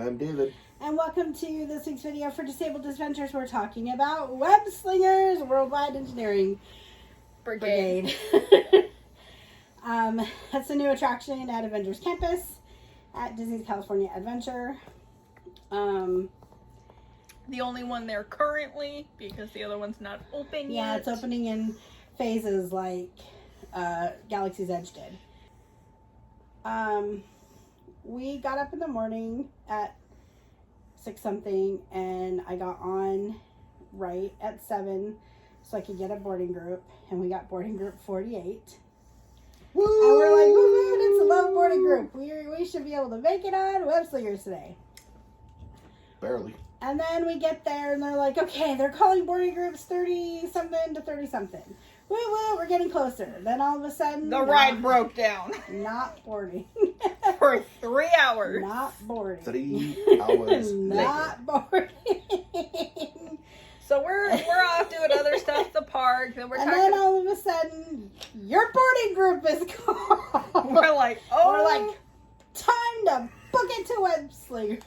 I'm David. And welcome to this week's video for Disabilitiesventures. We're talking about Web Slingers Worldwide Engineering Brigade. That's a new attraction at Avengers Campus at Disney's California Adventure. The only one there currently, because the other one's not open yet. Yeah, it's opening in phases like Galaxy's Edge did. We got up in the morning at 6-something, and I got on right at 7 so I could get a boarding group, and we got boarding group 48. Woo! And we're like, woo, it's a low boarding group. We should be able to make it on Web Slingers today. Barely. And then we get there, and they're like, okay, they're calling boarding groups 30-something to 30-something. Woo, woo, we're getting closer. Then all of a sudden... The ride broke down. Not boarding. For 3 hours. Not boarding. 3 hours Not boarding. So we're off doing other stuff at the park. Then then all of a sudden, your boarding group is called. We're like, oh. We're like, time to book it to Web Slingers.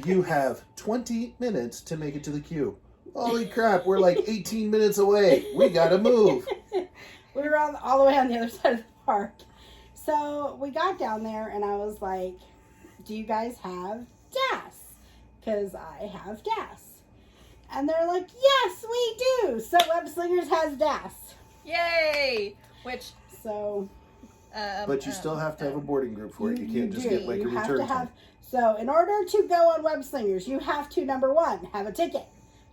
You have 20 minutes to make it to the queue. Holy crap, we're like 18 minutes away. We gotta move. We were all the way on the other side of the park. So we got down there, and I was like, do you guys have DAS? Because I have DAS. And they're like, yes, we do. So Web Slingers has DAS. Yay! Which... So... but you still have to have a boarding group for it. You can't just get like a return time. So in order to go on Web Slingers, you have to, number 1, have a ticket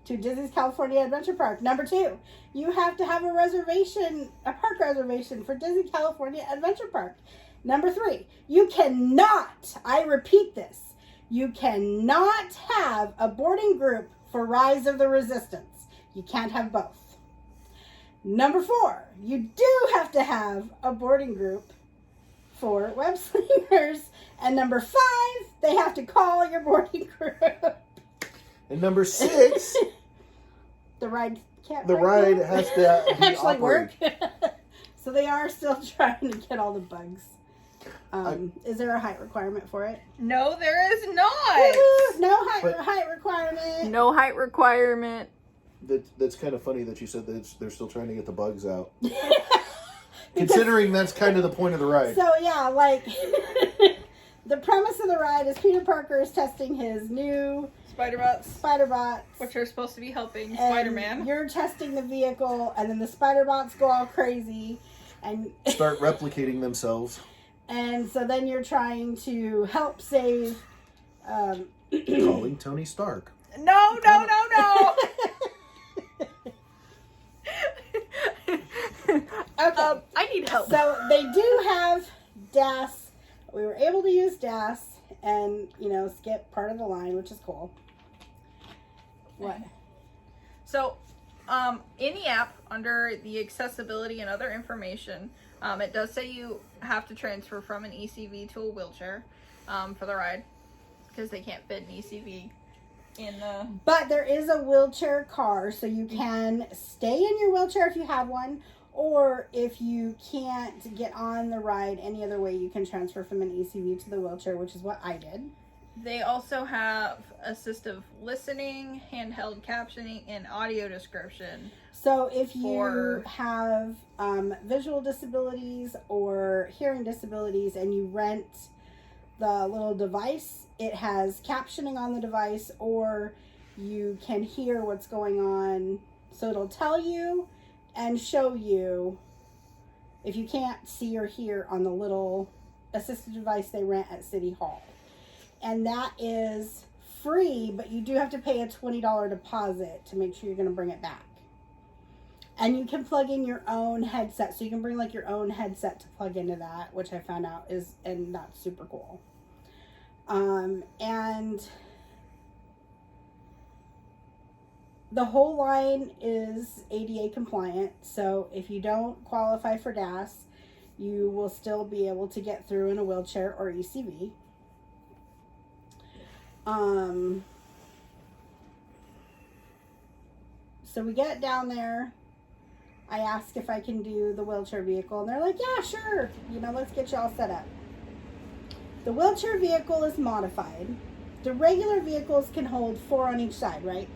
to Disney's California Adventure Park. Number 2, you have to have a park reservation for Disney California Adventure Park. Number 3, you cannot, I repeat this, you cannot have a boarding group for Rise of the Resistance. You can't have both. Number 4, you do have to have a boarding group for Web Slingers. And number 5, they have to call your boarding group. And number 6, the ride can't. The ride has to be actually work. operated. So they are still trying to get all the bugs. Is there a height requirement for it? No, there is not. Woo-hoo! No height requirement. No height requirement. That's kind of funny that you said that they're still trying to get the bugs out. Considering that's kind of the point of the ride. So yeah, like the premise of the ride is Peter Parker is testing his new Spider-Bots, which are supposed to be helping and Spider-Man. You're testing the vehicle, and then the Spider-Bots go all crazy and start replicating themselves. And so then you're trying to help save. Calling Tony Stark. No. Okay. I need help. So they do have DAS. We were able to use DAS and, skip part of the line, which is cool. What? So, in the app, under the accessibility and other information, it does say you have to transfer from an ECV to a wheelchair for the ride, because they can't fit an ECV in the... But there is a wheelchair car, so you can stay in your wheelchair if you have one, or if you can't get on the ride any other way, you can transfer from an ECV to the wheelchair, which is what I did. They also have assistive listening, handheld captioning, and audio description. So if you have visual disabilities or hearing disabilities and you rent the little device, it has captioning on the device, or you can hear what's going on. So it'll tell you and show you if you can't see or hear on the little assistive device they rent at City Hall. And that is free, but you do have to pay a $20 deposit to make sure you're going to bring it back. And you can plug in your own headset. So you can bring like your own headset to plug into that, which I found out and that's super cool. And the whole line is ADA compliant. So if you don't qualify for DAS, you will still be able to get through in a wheelchair or ECV. So we get down there. I ask if I can do the wheelchair vehicle, and they're like, yeah, sure. Let's get you all set up. The wheelchair vehicle is modified. the regular vehicles can hold 4 on each side, right?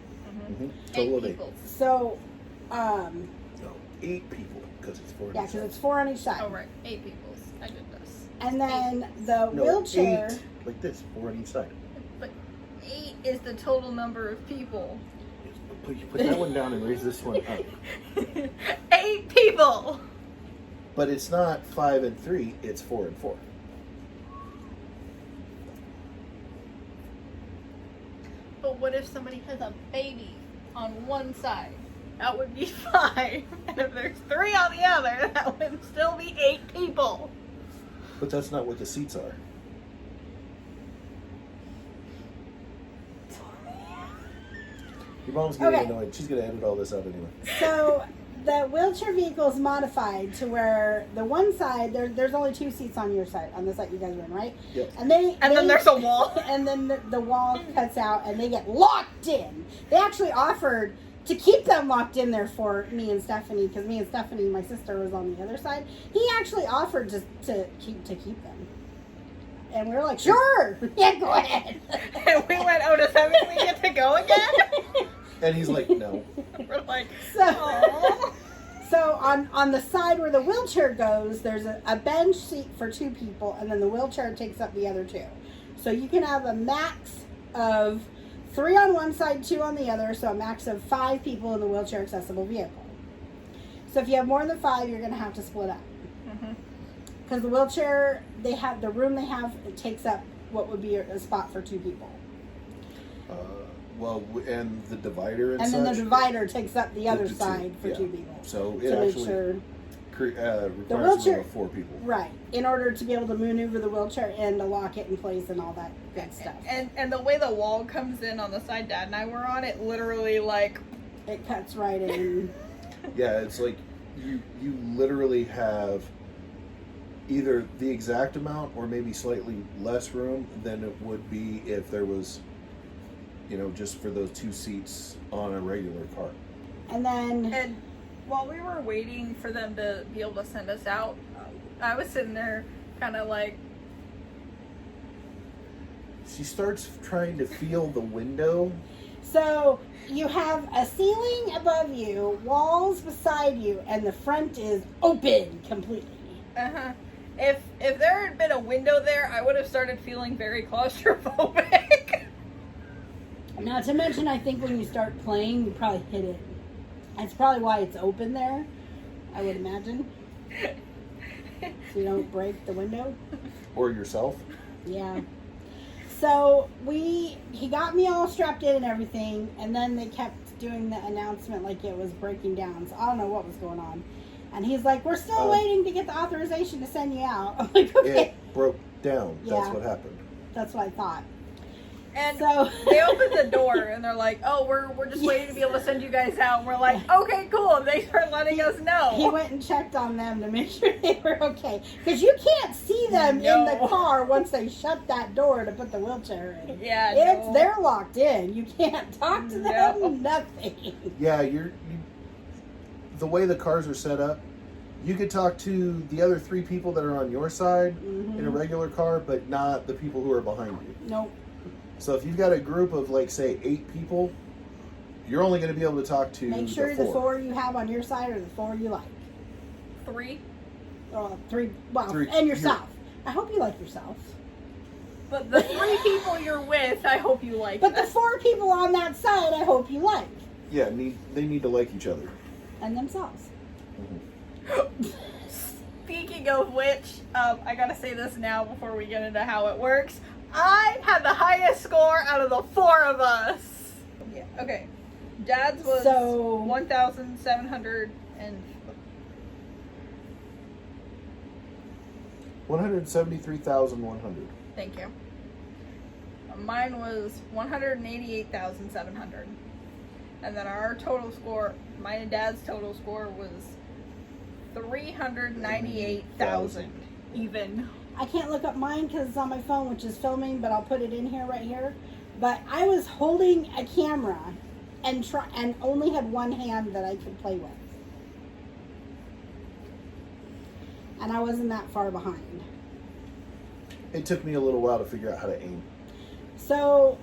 Mm-hmm. Total of 8. people. So, No, 8 people, because it's 4 on yeah, each because side. it's 4 on each side. Oh, right. 8 peoples. I did this. And then the No, wheelchair. 8, like this, 4 on each side. But 8 is the total number of people. Put that one down and raise this one up. 8 people! But it's not 5 and 3, it's 4 and 4. But what if somebody has a baby on one side? That would be 5. And if there's 3 on the other, that would still be 8 people. But that's not what the seats are. Your mom's getting annoyed. She's going to edit all this out anyway. So the wheelchair vehicle is modified to where the one side, there's only 2 seats on your side, on the side you guys are in, right? Yep. And then there's a wall. And then the wall cuts out and they get locked in. They actually offered to keep them locked in there for me and Stephanie, because me and Stephanie, my sister, was on the other side. He actually offered to keep them. And we were like, sure, yeah, go ahead. And we went, oh, does that mean we get to go again? And he's like, no. We're like, So on the side where the wheelchair goes, there's a bench seat for 2 people, and then the wheelchair takes up the other 2. So you can have a max of 3 on one side, 2 on the other, so a max of 5 people in the wheelchair accessible vehicle. So if you have more than 5, you're going to have to split up. Because the wheelchair, the room they have, it takes up what would be a spot for 2 people. Well, and the divider and then such, the divider takes up the other the side for yeah. 2 people. So it to make actually sure. requires The a wheelchair- room of 4 people. Right, in order to be able to maneuver the wheelchair and to lock it in place and all that good stuff. and the way the wall comes in on the side Dad and I were on, it literally like... It cuts right in. Yeah, it's like you literally have either the exact amount or maybe slightly less room than it would be if there was, just for those 2 seats on a regular car. And while we were waiting for them to be able to send us out, I was sitting there kind of like... She starts trying to feel the window. so you have a ceiling above you, walls beside you, and the front is open completely. Uh-huh. If there had been a window there, I would have started feeling very claustrophobic. Not to mention, I think when you start playing, you probably hit it. That's probably why it's open there, I would imagine. So you don't break the window. Or yourself. Yeah. So he got me all strapped in and everything, and then they kept doing the announcement like it was breaking down. So I don't know what was going on. And he's like, we're still waiting to get the authorization to send you out. I'm like, okay. It broke down. Yeah. That's what happened. That's what I thought. And So they opened the door and they're like, oh, we're just waiting to be able to send you guys out. And we're like, okay, cool. And they start letting us know. He went and checked on them to make sure they were okay. Because you can't see them in the car once they shut that door to put the wheelchair in. Yeah, They're locked in. You can't talk to them, No. nothing. Yeah, the way the cars are set up, you could talk to the other 3 people that are on your side in a regular car, but not the people who are behind you. Nope. So if you've got a group of, like, say, 8 people, you're only going to be able to talk to Make sure the 4 you have on your side are the 4 you like. 3. 3, well, 3, and yourself. I hope you like yourself. But the 3 people you're with, I hope you like But them. the 4 people on that side, I hope you like. Yeah, they need to like each other. And themselves. Speaking of which, I gotta say this now before we get into how it works. I had the highest score out of the 4 of us. Yeah. Okay. Dad's was 1,700 and 173,100. thank you. Mine was 188,700. And then our total score, mine and Dad's total score was 398,000 even. I can't look up mine because it's on my phone, which is filming, but I'll put it in here right here. But I was holding a camera and only had one hand that I could play with. And I wasn't that far behind. It took me a little while to figure out how to aim. So,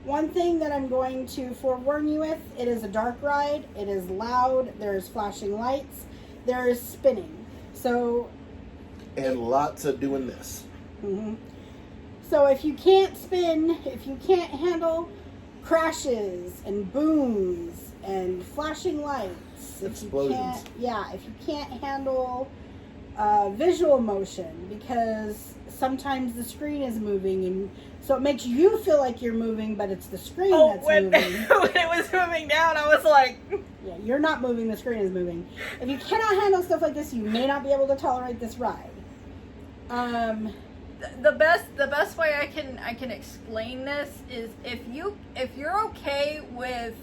one thing that I'm going to forewarn you with, it is a dark ride, it is loud, there's flashing lights, there is spinning. So, And lots of doing this. mhm. So if you can't spin, if you can't handle crashes and booms and flashing lights, Explosions. if you can't handle visual motion, because sometimes the screen is moving, and so it makes you feel like you're moving, but it's the screen that's when, moving. when it was moving down, I was like, Yeah, you're not moving, the screen is moving. If you cannot handle stuff like this, you may not be able to tolerate this ride. the best way I can explain this is if you're okay with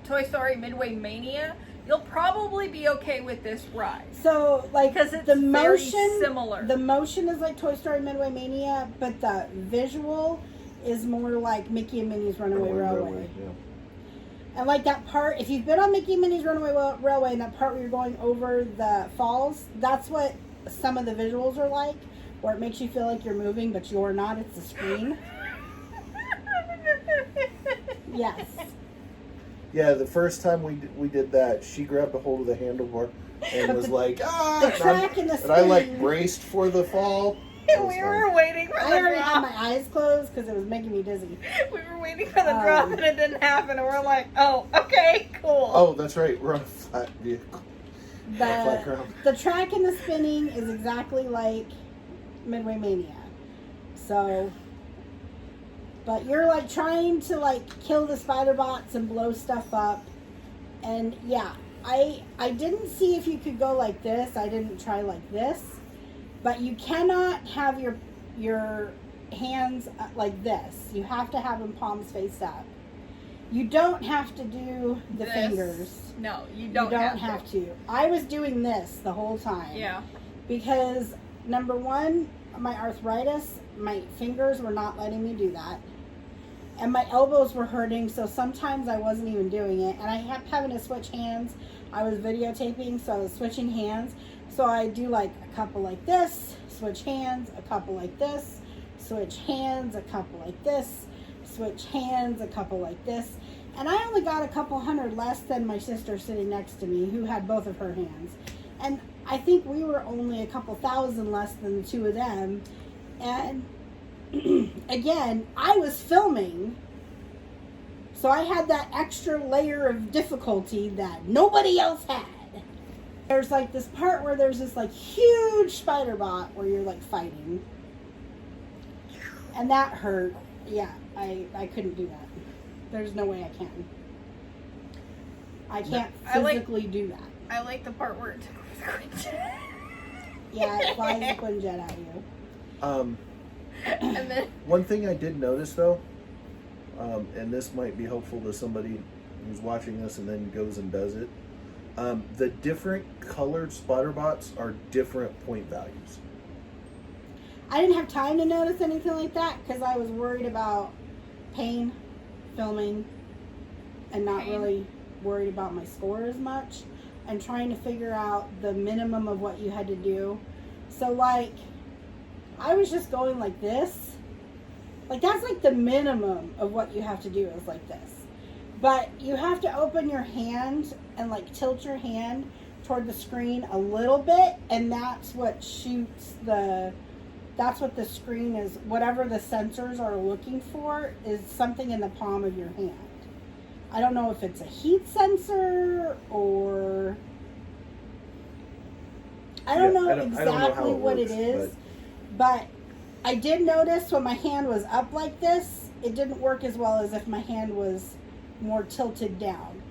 Toy Story Midway Mania, you'll probably be okay with this ride. So, like, Because it's the very motion, similar. The motion is like Toy Story Midway Mania, but the visual is more like Mickey and Minnie's Runaway Railway. Yeah. And like that part, if you've been on Mickey and Minnie's Runaway Railway, and that part where you're going over the falls, that's what some of the visuals are like, where it makes you feel like you're moving, but you're not. It's the screen. Yes. Yeah, the first time we did that, she grabbed a hold of the handlebar and But was like, ah! the track and the And I like spinning. braced for the fall. It was We were waiting for I the already had drop. my eyes closed because it was making me dizzy. We were waiting for the drop and it didn't happen, and we're like, oh, okay, cool. Oh, that's right. We're on a flat vehicle. Flat The, ground. the track and the spinning is exactly like Midway Mania. So, but you're like trying to like kill the spider bots and blow stuff up. And yeah, I didn't see if you could go like this. I didn't try like this. But you cannot have your hands like this. You have to have them palms faced up. You don't have to do the This. fingers. No, you don't have to. I was doing this the whole time. Yeah. Because, number one, my arthritis, my fingers were not letting me do that. And my elbows were hurting, so sometimes I wasn't even doing it. And I kept having to switch hands. I was videotaping, so I was switching hands. So I do like a couple like this, switch hands, a couple like this, switch hands, a couple like this, switch hands, a couple like this. And I only got a couple hundred less than my sister sitting next to me, who had both of her hands. And I think we were only a couple thousand less than the two of them. And again, I was filming, so I had that extra layer of difficulty that nobody else had. There's like this part where there's this like huge spider bot where you're like fighting. And that hurt. Yeah, I couldn't do that. There's no way I can. I can't physically do that. I like the part where it took Yeah, it flies a Quinjet at you. and then One thing I did notice though, and this might be helpful to somebody who's watching this and then goes and does it. The different colored spider bots are different point values. I didn't have time to notice anything like that because I was worried about pain, filming, and not Pain. really worried about my score as much, and trying to figure out the minimum of what you had to do. So like, I was just going like this. Like that's like the minimum of what you have to do is like this. But you have to open your hand and like tilt your hand toward the screen a little bit, and that's what shoots that's what the screen is, whatever the sensors are looking for is something in the palm of your hand. I don't know if it's a heat sensor or I don't know exactly what it is, but I did notice when my hand was up like this, it didn't work as well as if my hand was more tilted down.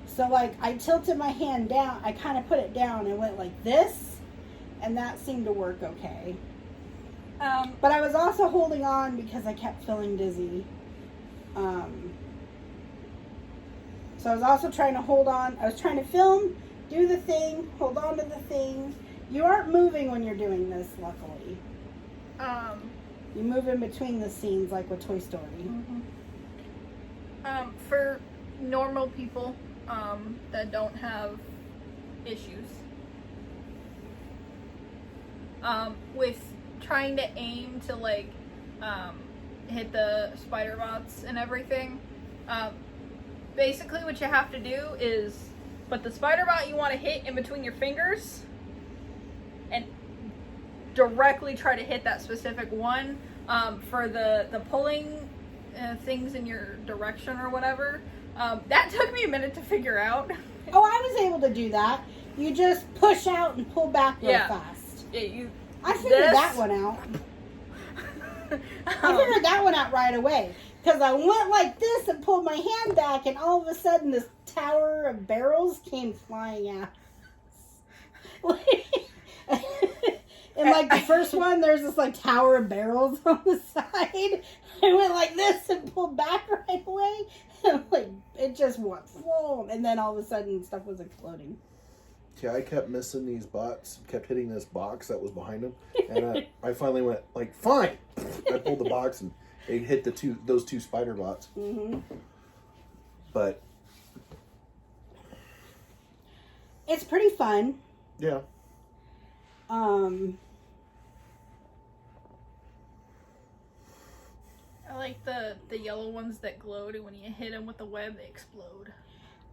So like I tilted my hand down, I kind of put it down and went like this, and that seemed to work okay. But I was also holding on because I kept feeling dizzy. So I was also trying to hold on. I was trying to film, do the thing, hold on to the thing. You aren't moving when you're doing this, luckily. You move in between the scenes like with Toy Story. For normal people that don't have issues with trying to aim to like hit the spider bots and everything. Basically what you have to do is put the spider bot you want to hit in between your fingers and directly try to hit that specific one. For the pulling things in your direction or whatever, that took me a minute to figure out. Oh, I was able to do that. You just push out and pull back real fast. Yeah, I figured that one out. I figured that one out right away. Because I went like this and pulled my hand back, and all of a sudden this tower of barrels came flying out. And like the first one, there's this like tower of barrels on the side. I went like this and pulled back right away. And like it just went boom, and then all of a sudden stuff was exploding. Yeah, I kept missing these bots, kept hitting this box that was behind them, and I finally went like, fine. I pulled the box and it hit those two spider bots. Mm-hmm. But it's pretty fun. Yeah. I like the yellow ones that glowed, and when you hit them with the web, they explode.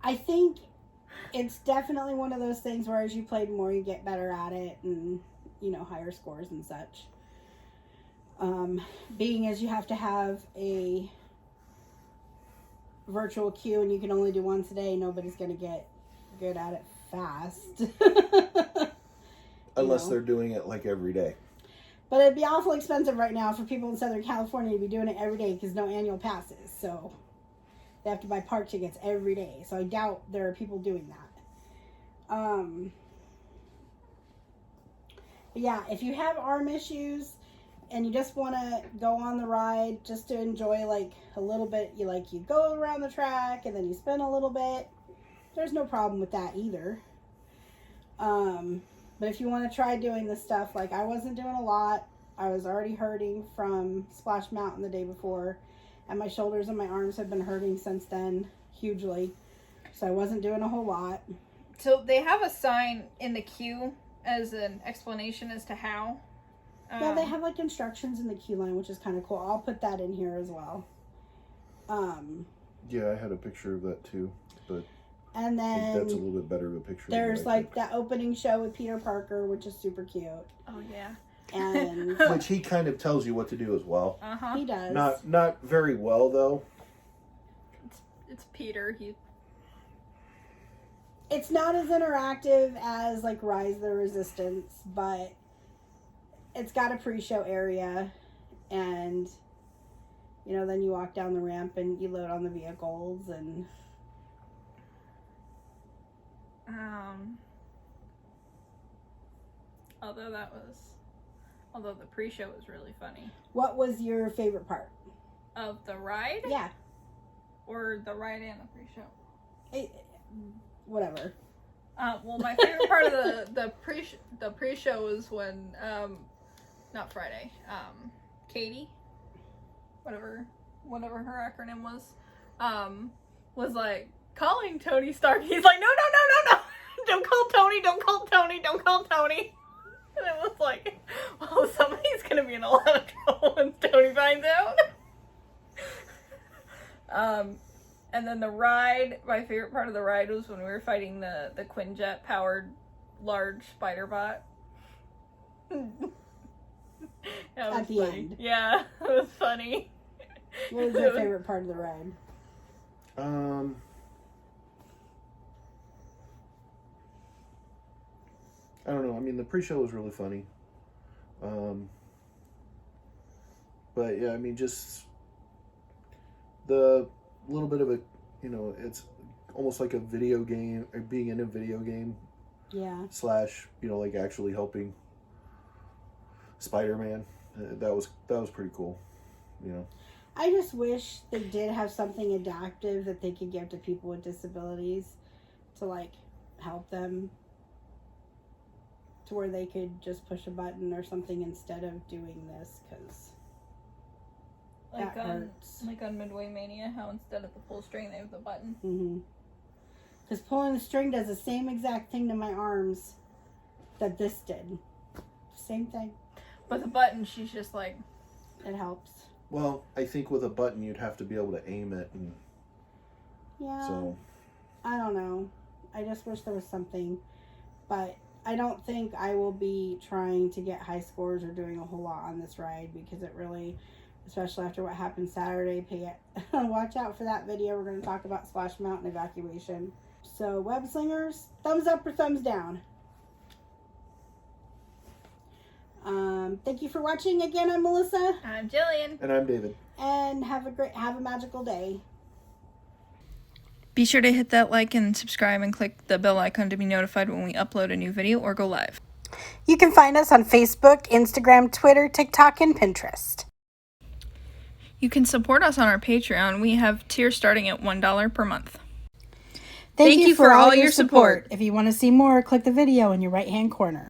I think it's definitely one of those things where as you play more, you get better at it and, higher scores and such. Being as you have to have a virtual queue and you can only do once a day, nobody's going to get good at it fast. Unless they're doing it like every day. But it'd be awful expensive right now for people in Southern California to be doing it every day because no annual passes. So they have to buy park tickets every day. So I doubt there are people doing that. But yeah, if you have arm issues and you just want to go on the ride just to enjoy like a little bit, you go around the track and then you spin a little bit, there's no problem with that either. But if you want to try doing this stuff, like I wasn't doing a lot. I was already hurting from Splash Mountain the day before, and my shoulders and my arms have been hurting since then hugely. So I wasn't doing a whole lot. So they have a sign in the queue as an explanation as to how. Yeah, they have like instructions in the queue line, which is kind of cool. I'll put that in here as well. Yeah, I had a picture of that too, but and then I think that's a little bit better of a picture. There's like that opening show with Peter Parker, which is super cute. Oh yeah. And which he kind of tells you what to do as well. Uh-huh. He does. Not very well though. It's Peter. It's not as interactive as like Rise of the Resistance, but it's got a pre-show area, and then you walk down the ramp and you load on the vehicles and. Although the pre-show was really funny. What was your favorite part of the ride? Yeah. Or the ride and the pre-show? Whatever. Well, my favorite part of the pre-show was when not Friday. Katie, whatever her acronym was like calling Tony Stark. He's like, no, don't call Tony. And it was like, well, somebody's gonna be in a lot of trouble when Tony finds out. And then the ride, my favorite part of the ride was when we were fighting the Quinjet powered large spider bot. At the funny. end. Yeah, it was funny. What was your favorite part of the ride? I don't know. I mean, the pre-show was really funny. But yeah, I mean, just the little bit of a, it's almost like a video game, or being in a video game. Yeah. / like actually helping Spider-Man. That was pretty cool. I just wish they did have something adaptive that they could give to people with disabilities to like help them, to where they could just push a button or something instead of doing this, because that hurts. Like on Midway Mania, how instead of the pull string they have the button. Mm-hmm. Because pulling the string does the same exact thing to my arms that this did. Same thing. But the button, she's just like... It helps. Well, I think with a button you'd have to be able to aim it, and Yeah. so I don't know. I just wish there was something, but I don't think I will be trying to get high scores or doing a whole lot on this ride because it really, especially after what happened Saturday, watch out for that video. We're going to talk about Splash Mountain evacuation. So, Web Slingers, thumbs up or thumbs down? Thank you for watching again. I'm Melissa. I'm Jillian. And I'm David. And have a magical day. Be sure to hit that like and subscribe and click the bell icon to be notified when we upload a new video or go live. You can find us on Facebook, Instagram, Twitter, TikTok, and Pinterest. You can support us on our Patreon. We have tiers starting at $1 per month. Thank you for all your support. If you want to see more, click the video in your right-hand corner.